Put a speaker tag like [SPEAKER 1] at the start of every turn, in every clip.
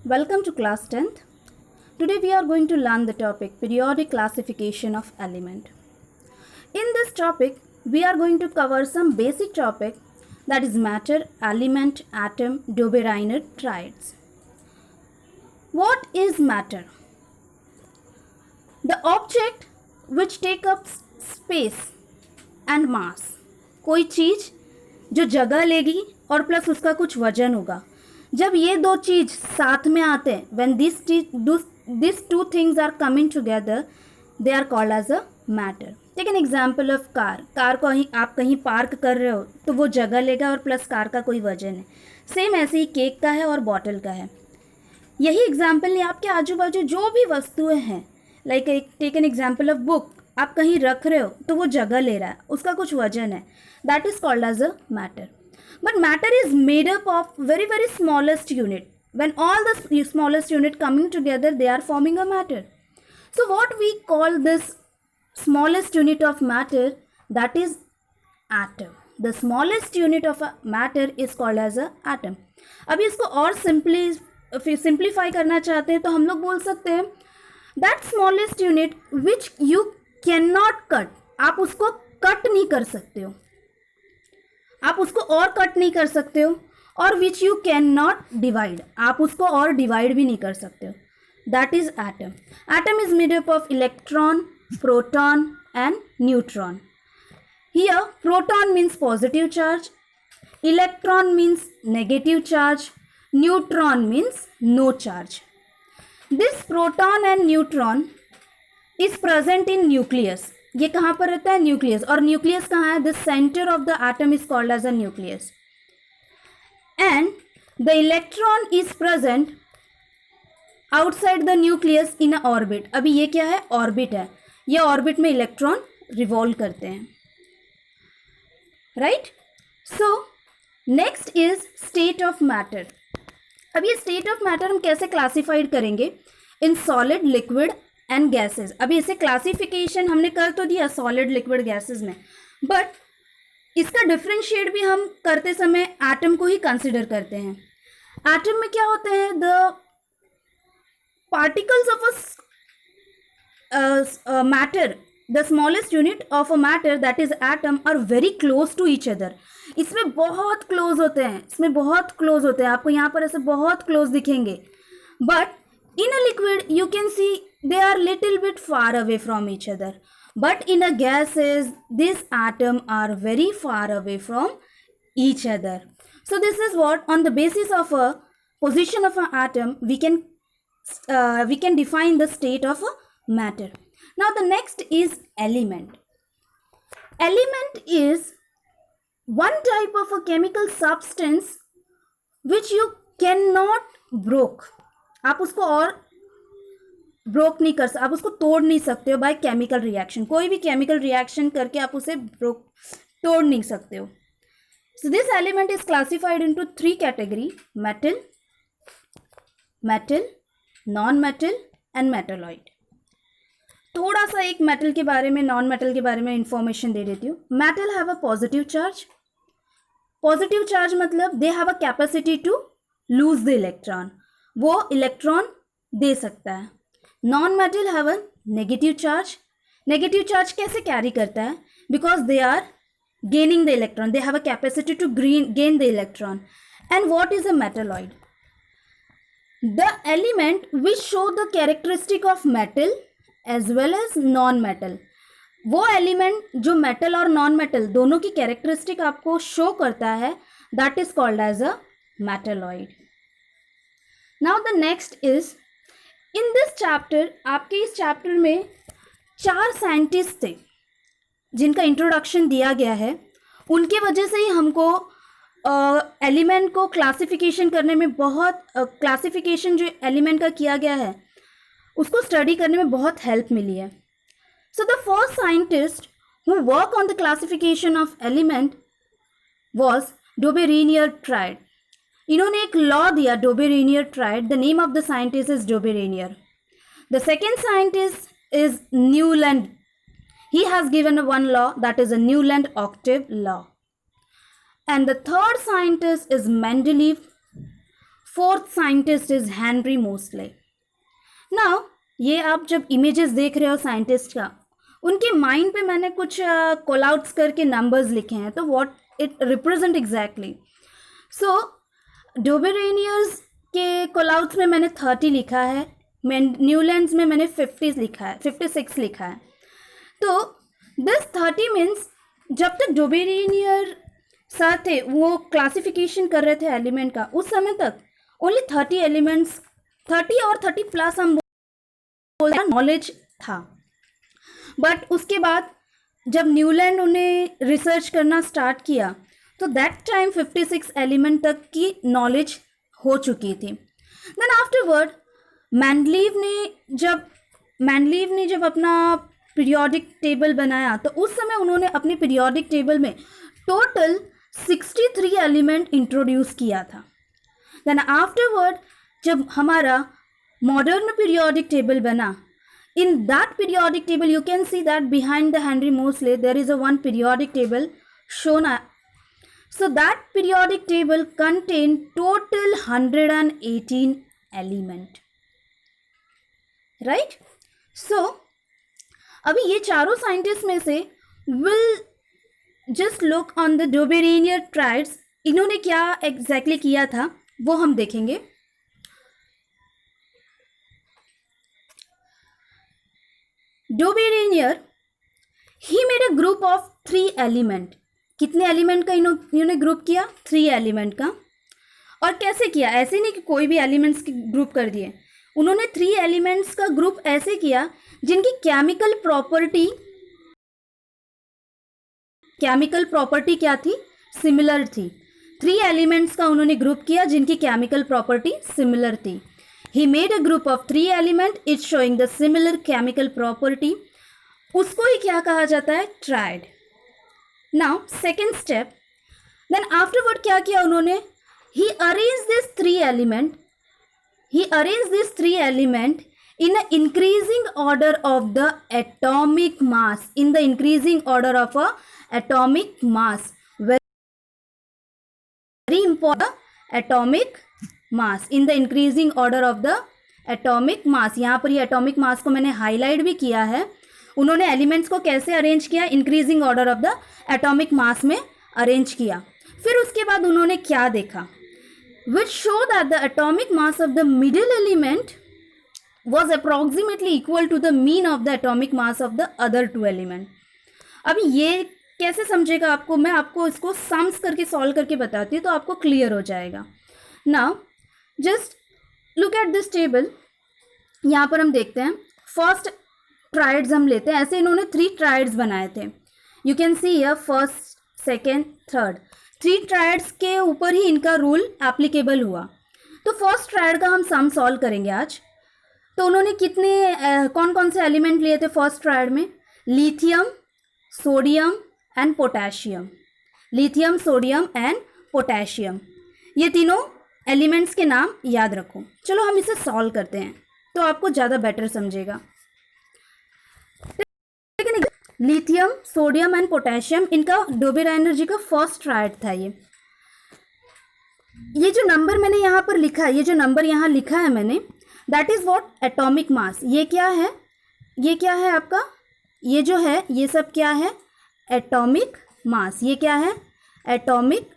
[SPEAKER 1] Welcome to class 10th. Today we are going to learn the topic periodic classification of element. In this topic we are going to cover some basic topic that is matter, element, atom, Dobbe-Reiner triads. What is matter? The object which take up space and mass. कोई चीज जो जगह लेगी और plus उसका कुछ वजन होगा. जब ये दो चीज साथ में आते हैं, when these two things are coming together, they are called as a matter. Take an example of car. Car को आप कहीं पार्क कर रहे हो तो वो जगह लेगा और प्लस कार का कोई वजन है. सेम ऐसे ही केक का है और बॉटल का है. यही एग्जाम्पल नहीं, आपके आजू बाजू जो भी वस्तुएं हैं, like take an example of book. आप कहीं रख रहे हो तो वो जगह ले रहा है, उसका कुछ वजन है. That is called as a matter. But matter is made up of very smallest unit. When all the smallest unit coming together, they are forming a matter. So what we call this smallest unit of matter, that is atom. The smallest unit of a matter is called as a atom. अभी इसको और simplify करना चाहते हैं तो हम लोग बोल सकते हैं that smallest unit which you cannot cut. आप उसको कट नहीं कर सकते हो, आप उसको और कट नहीं कर सकते हो. और which you can not divide, आप उसको और डिवाइड भी नहीं कर सकते हो. That is atom. Atom is made up of electron, proton and neutron. Here proton means positive charge, electron means negative charge, neutron means no charge. This proton and neutron is present in nucleus. ये कहाँ पर रहता है? Nucleus. और nucleus कहाँ है? The centre of the atom is called as a nucleus. And the electron is present outside the nucleus in a orbit. अभी ये क्या है? ऑर्बिट है. ये ऑर्बिट में इलेक्ट्रॉन रिवॉल्व करते हैं. Right. So next is state of matter. अब ये स्टेट ऑफ मैटर हम कैसे क्लासिफाइड करेंगे? In solid, liquid and gases. अभी इसे क्लासिफिकेशन हमने कर तो दिया सॉलिड, लिक्विड, गैसेज में, बट इसका डिफ्रेंशिएट भी हम करते समय एटम को ही कंसिडर करते हैं. एटम में क्या होते हैं? The particles of a matter, the smallest unit of a matter that is atom are very close to each other. इसमें बहुत क्लोज होते हैं, इसमें बहुत क्लोज होते हैं. आपको यहाँ पर ऐसे बहुत क्लोज दिखेंगे, but in a liquid you can see they are little bit far away from each other, but in a gases these atoms are very far away from each other. So this is what, on the basis of a position of an atom, we can define the state of a matter. Now the next is element. Element is one type of a chemical substance which you cannot break. आप उसको और broke नहीं कर सकते, आप उसको तोड़ नहीं सकते हो बाय केमिकल रिएक्शन. कोई भी केमिकल रिएक्शन करके आप उसे तोड़ नहीं सकते हो. So this element is classified into 3 category: metal, non metal and metalloid. थोड़ा सा एक मेटल के बारे में, नॉन मेटल के बारे में इंफॉर्मेशन दे देती हूँ. Metal have a positive charge. Positive charge मतलब they have a capacity to lose the electron, वो इलेक्ट्रॉन दे सकता है. Non metal have a negative charge. Negative charge कैसे कैरी करता है? Because they are gaining the electron, they have a capacity to gain the electron. And what is a metalloid? The element which show the characteristic of metal as well as non metal. वो element जो metal और non metal दोनों की characteristic आपको show करता है, that is called as a metalloid. Now the next is, in this chapter, आपके इस चैप्टर में 4 साइंटिस्ट थे जिनका इंट्रोडक्शन दिया गया है. उनके वजह से ही हमको एलिमेंट को क्लासिफिकेशन करने में बहुत क्लासिफिकेशन जो एलिमेंट का किया गया है उसको स्टडी करने में बहुत हेल्प मिली है. So the first scientist who work on the classification of element was Dobereiner triad. इन्होंने एक लॉ दिया, Dobereiner triad. The name of the scientist is Dobereiner. The second scientist is Newland. He has given one law, that is a Newland octave law. And the third scientist is Mendeleev. Fourth scientist is Henry Moseley. Now ये आप जब images देख रहे हो scientist का, उनके mind पे मैंने कुछ कॉल आउट्स करके नंबर्स लिखे हैं, तो व्हाट इट रिप्रेजेंट एग्जैक्टली. सो डोबेरेनियर्स के कॉल आउट्स में मैंने 30 लिखा है, न्यूलैंड्स में मैंने 50 लिखा है, 56 लिखा है. तो दिस 30 मीन्स जब तक डोबेरेनियर सर थे वो क्लासिफिकेशन कर रहे थे एलिमेंट का, उस समय तक ओनली 30 एलिमेंट्स, 30 और 30 प्लस हम नॉलेज था. बट उसके बाद जब न्यूलैंड उन्हें रिसर्च करना स्टार्ट किया तो दैट टाइम 56 एलिमेंट तक की नॉलेज हो चुकी थी. देन आफ्टरवर्ड मैंडलीव ने जब अपना पीरियोडिक टेबल बनाया तो उस समय उन्होंने अपने पीरियोडिक टेबल में टोटल 63 एलिमेंट इंट्रोड्यूस किया था. देन आफ्टरवर्ड जब हमारा मॉडर्न पीरियोडिक टेबल बना, in that periodic table you can see that behind the Henry Moseley there is a one periodic table shown. So that periodic table contained total 118 element, right? So अभी ये चारों scientist में से will just look on the Dobereiner triads. इन्होंने क्या exactly किया था वो हम देखेंगे. Dobereiner, he made a group of 3 element. कितने एलिमेंट का इन्होंने ग्रुप किया? 3 एलिमेंट का. और कैसे किया? ऐसे नहीं कि कोई भी एलिमेंट्स की ग्रुप कर दिए. उन्होंने 3 एलिमेंट्स का ग्रुप ऐसे किया जिनकी केमिकल प्रॉपर्टी क्या थी? सिमिलर थी. 3 एलिमेंट्स का उन्होंने ग्रुप किया जिनकी केमिकल प्रॉपर्टी सिमिलर थी. He made a group of 3 element, it's showing the similar chemical property. उसको ही क्या कहा जाता है? Triad. Now second step, then afterward क्या किया उन्होंने? He arranged these 3 element in an increasing order of the atomic mass. In the increasing order of a atomic mass. Very important. Atomic mass in the increasing order of the atomic मास. यहाँ पर ये atomic mass को मैंने highlight भी किया है. उन्होंने elements को कैसे अरेंज किया? Increasing order of the atomic mass में अरेंज किया. फिर उसके बाद उन्होंने क्या देखा? Which show that the atomic mass of the middle element was approximately equal to the mean of the atomic mass of the other 2 element. अभी ये कैसे समझेगा आपको? मैं आपको इसको सम्स करके सॉल्व करके बताती हूँ तो आपको क्लियर हो जाएगा. Now just look at this table. यहाँ पर हम देखते हैं फर्स्ट ट्राइड्स हम लेते हैं. ऐसे इन्होंने 3 ट्राइड्स बनाए थे. You can see here first, second, third. 3 triads के ऊपर ही इनका रूल एप्लीकेबल हुआ. तो फर्स्ट ट्राइड का हम सम सॉल्व करेंगे आज. तो उन्होंने कौन कौन से एलिमेंट लिए थे फर्स्ट ट्राइड में? Lithium, sodium and potassium. Lithium, sodium and potassium, ये तीनों एलिमेंट्स के नाम याद रखो. चलो हम इसे सॉल्व करते हैं तो आपको ज़्यादा बेटर समझेगा. लिथियम, सोडियम एंड पोटेशियम, इनका डोबेरेनियर जी का फर्स्ट ट्राइड था. ये जो नंबर मैंने यहाँ पर लिखा है, ये जो नंबर यहाँ लिखा है मैंने, that is what? Atomic mass. ये क्या है? ये क्या है आपका? ये जो है ये सब क्या है? Atomic mass. ये क्या है? Atomic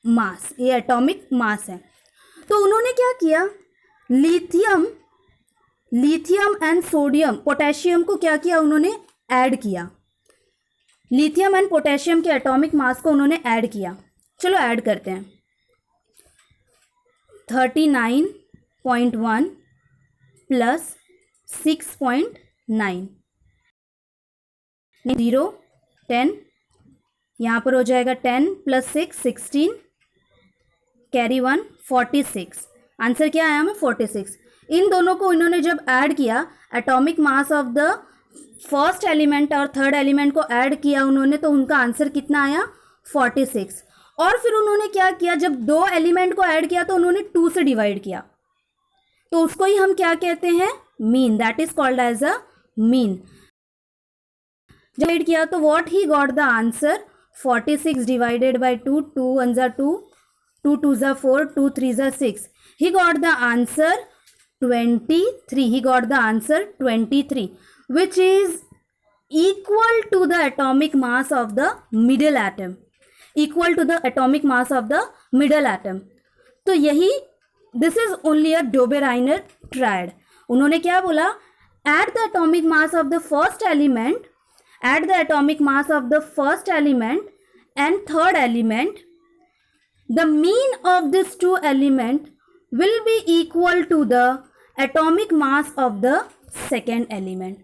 [SPEAKER 1] mass. ये एटॉमिक मास है. तो उन्होंने क्या किया? लिथियम एंड सोडियम, पोटेशियम को क्या किया? उन्होंने ऐड किया. लिथियम एंड पोटेशियम के एटॉमिक मास को उन्होंने ऐड किया. चलो ऐड करते हैं. 39.1 प्लस 6.9, 0, 10. यहाँ पर हो जाएगा 10 प्लस 6, 16, कैरी 1, 46. आंसर क्या आया हमें? 46. इन दोनों को इन्होंने जब ऐड किया, atomic mass of the first element और थर्ड एलिमेंट को ऐड किया उन्होंने, तो उनका आंसर कितना आया? 46. और फिर उन्होंने क्या किया? जब 2 एलिमेंट को ऐड किया तो उन्होंने 2 से डिवाइड किया, तो उसको ही हम क्या कहते हैं? Mean. That is called as a mean. Divide किया तो what he got the answer? 46 divided by 2, 2 1 जा 2, 2 2s are 4, 2 3s are 6. He got the answer 23. He got the answer 23, which is equal to the atomic mass of the middle atom. Equal to the atomic mass of the middle atom. तो यही this is only a Dobereiner triad. उन्होंने क्या बोला? At the atomic mass of the first element, at the atomic mass of the first element and third element, the mean of these two element will be equal to the atomic mass of the second element.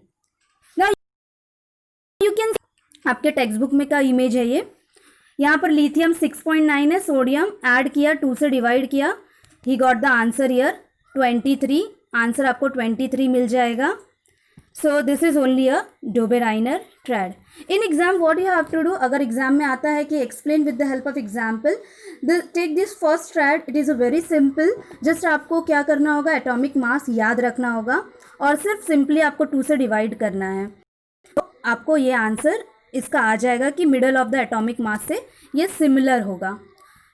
[SPEAKER 1] Now you can आपके text book में का image है ये. यहाँ पर lithium 6.9 है, sodium add किया, 2 से डिवाइड किया, he got the answer here 23. Answer आपको 23 मिल जाएगा. So this is only a Dobereiner triad. In exam what you have to do, अगर एग्जाम में आता है कि explain with the help of example, take this first triad. It is a very simple. Just आपको क्या करना होगा, atomic mass याद रखना होगा और सिर्फ सिंपली आपको 2 से डिवाइड करना है. तो आपको ये आंसर इसका आ जाएगा कि मिडल ऑफ द एटॉमिक मास से ये सिमिलर होगा.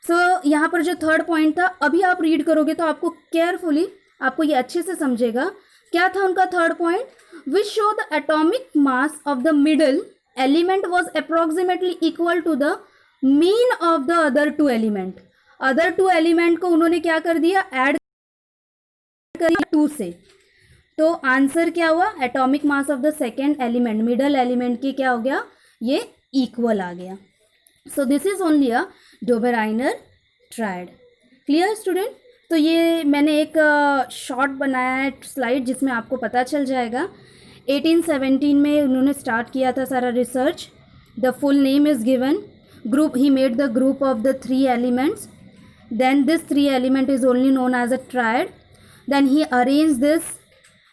[SPEAKER 1] सो यहाँ पर जो थर्ड पॉइंट था, अभी आप रीड करोगे तो आपको केयरफुली आपको ये अच्छे से समझेगा. क्या था उनका third point? Which show the atomic mass of the middle element was approximately equal to the mean of the other two element. Other two element को उन्होंने क्या कर दिया, ऐड कर दिया 2 से. तो आंसर क्या हुआ, atomic mass of the second element, middle element की क्या हो गया, ये इक्वल आ गया. सो this is only a Dobereiner triad. Clear student? तो ये मैंने एक शॉर्ट बनाया है स्लाइड जिसमें आपको पता चल जाएगा. 1817 में उन्होंने स्टार्ट किया था सारा research. The full name is given. Group, he made the group of the 3 elements. Then this 3 element is only known as a triad. Then he arrange this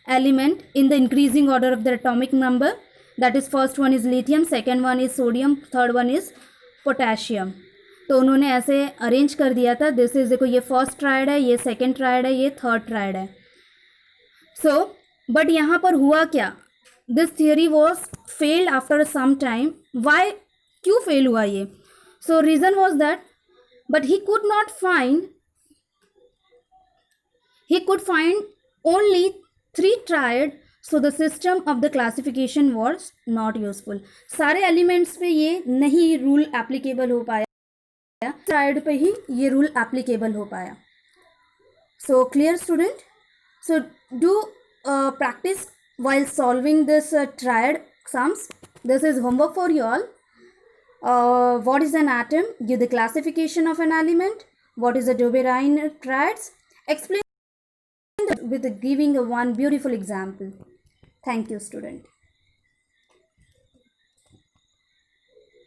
[SPEAKER 1] element in the increasing order of the atomic number. That is, first one is lithium, second one is sodium, third one is potassium. तो उन्होंने ऐसे arrange कर दिया था. This is, देखो ये first triad है, ये सेकेंड ट्रायड है, ये थर्ड ट्रायड है. सो बट यहाँ पर हुआ क्या, this theory was failed after some time. Why, क्यों फेल हुआ ये? So reason was that but he could find only 3 triad, so the system of the classification was not useful. सारे elements पे ये नहीं रूल एप्लीकेबल हो पाया, triad पे ही ये रूल एप्लीकेबल हो पाया. So clear student? So do practice while solving this triad sums. This is homework for you all. What is an atom? Give the classification of an element. What is a Dobereiner triads? Explain with giving one beautiful example. Thank you, student.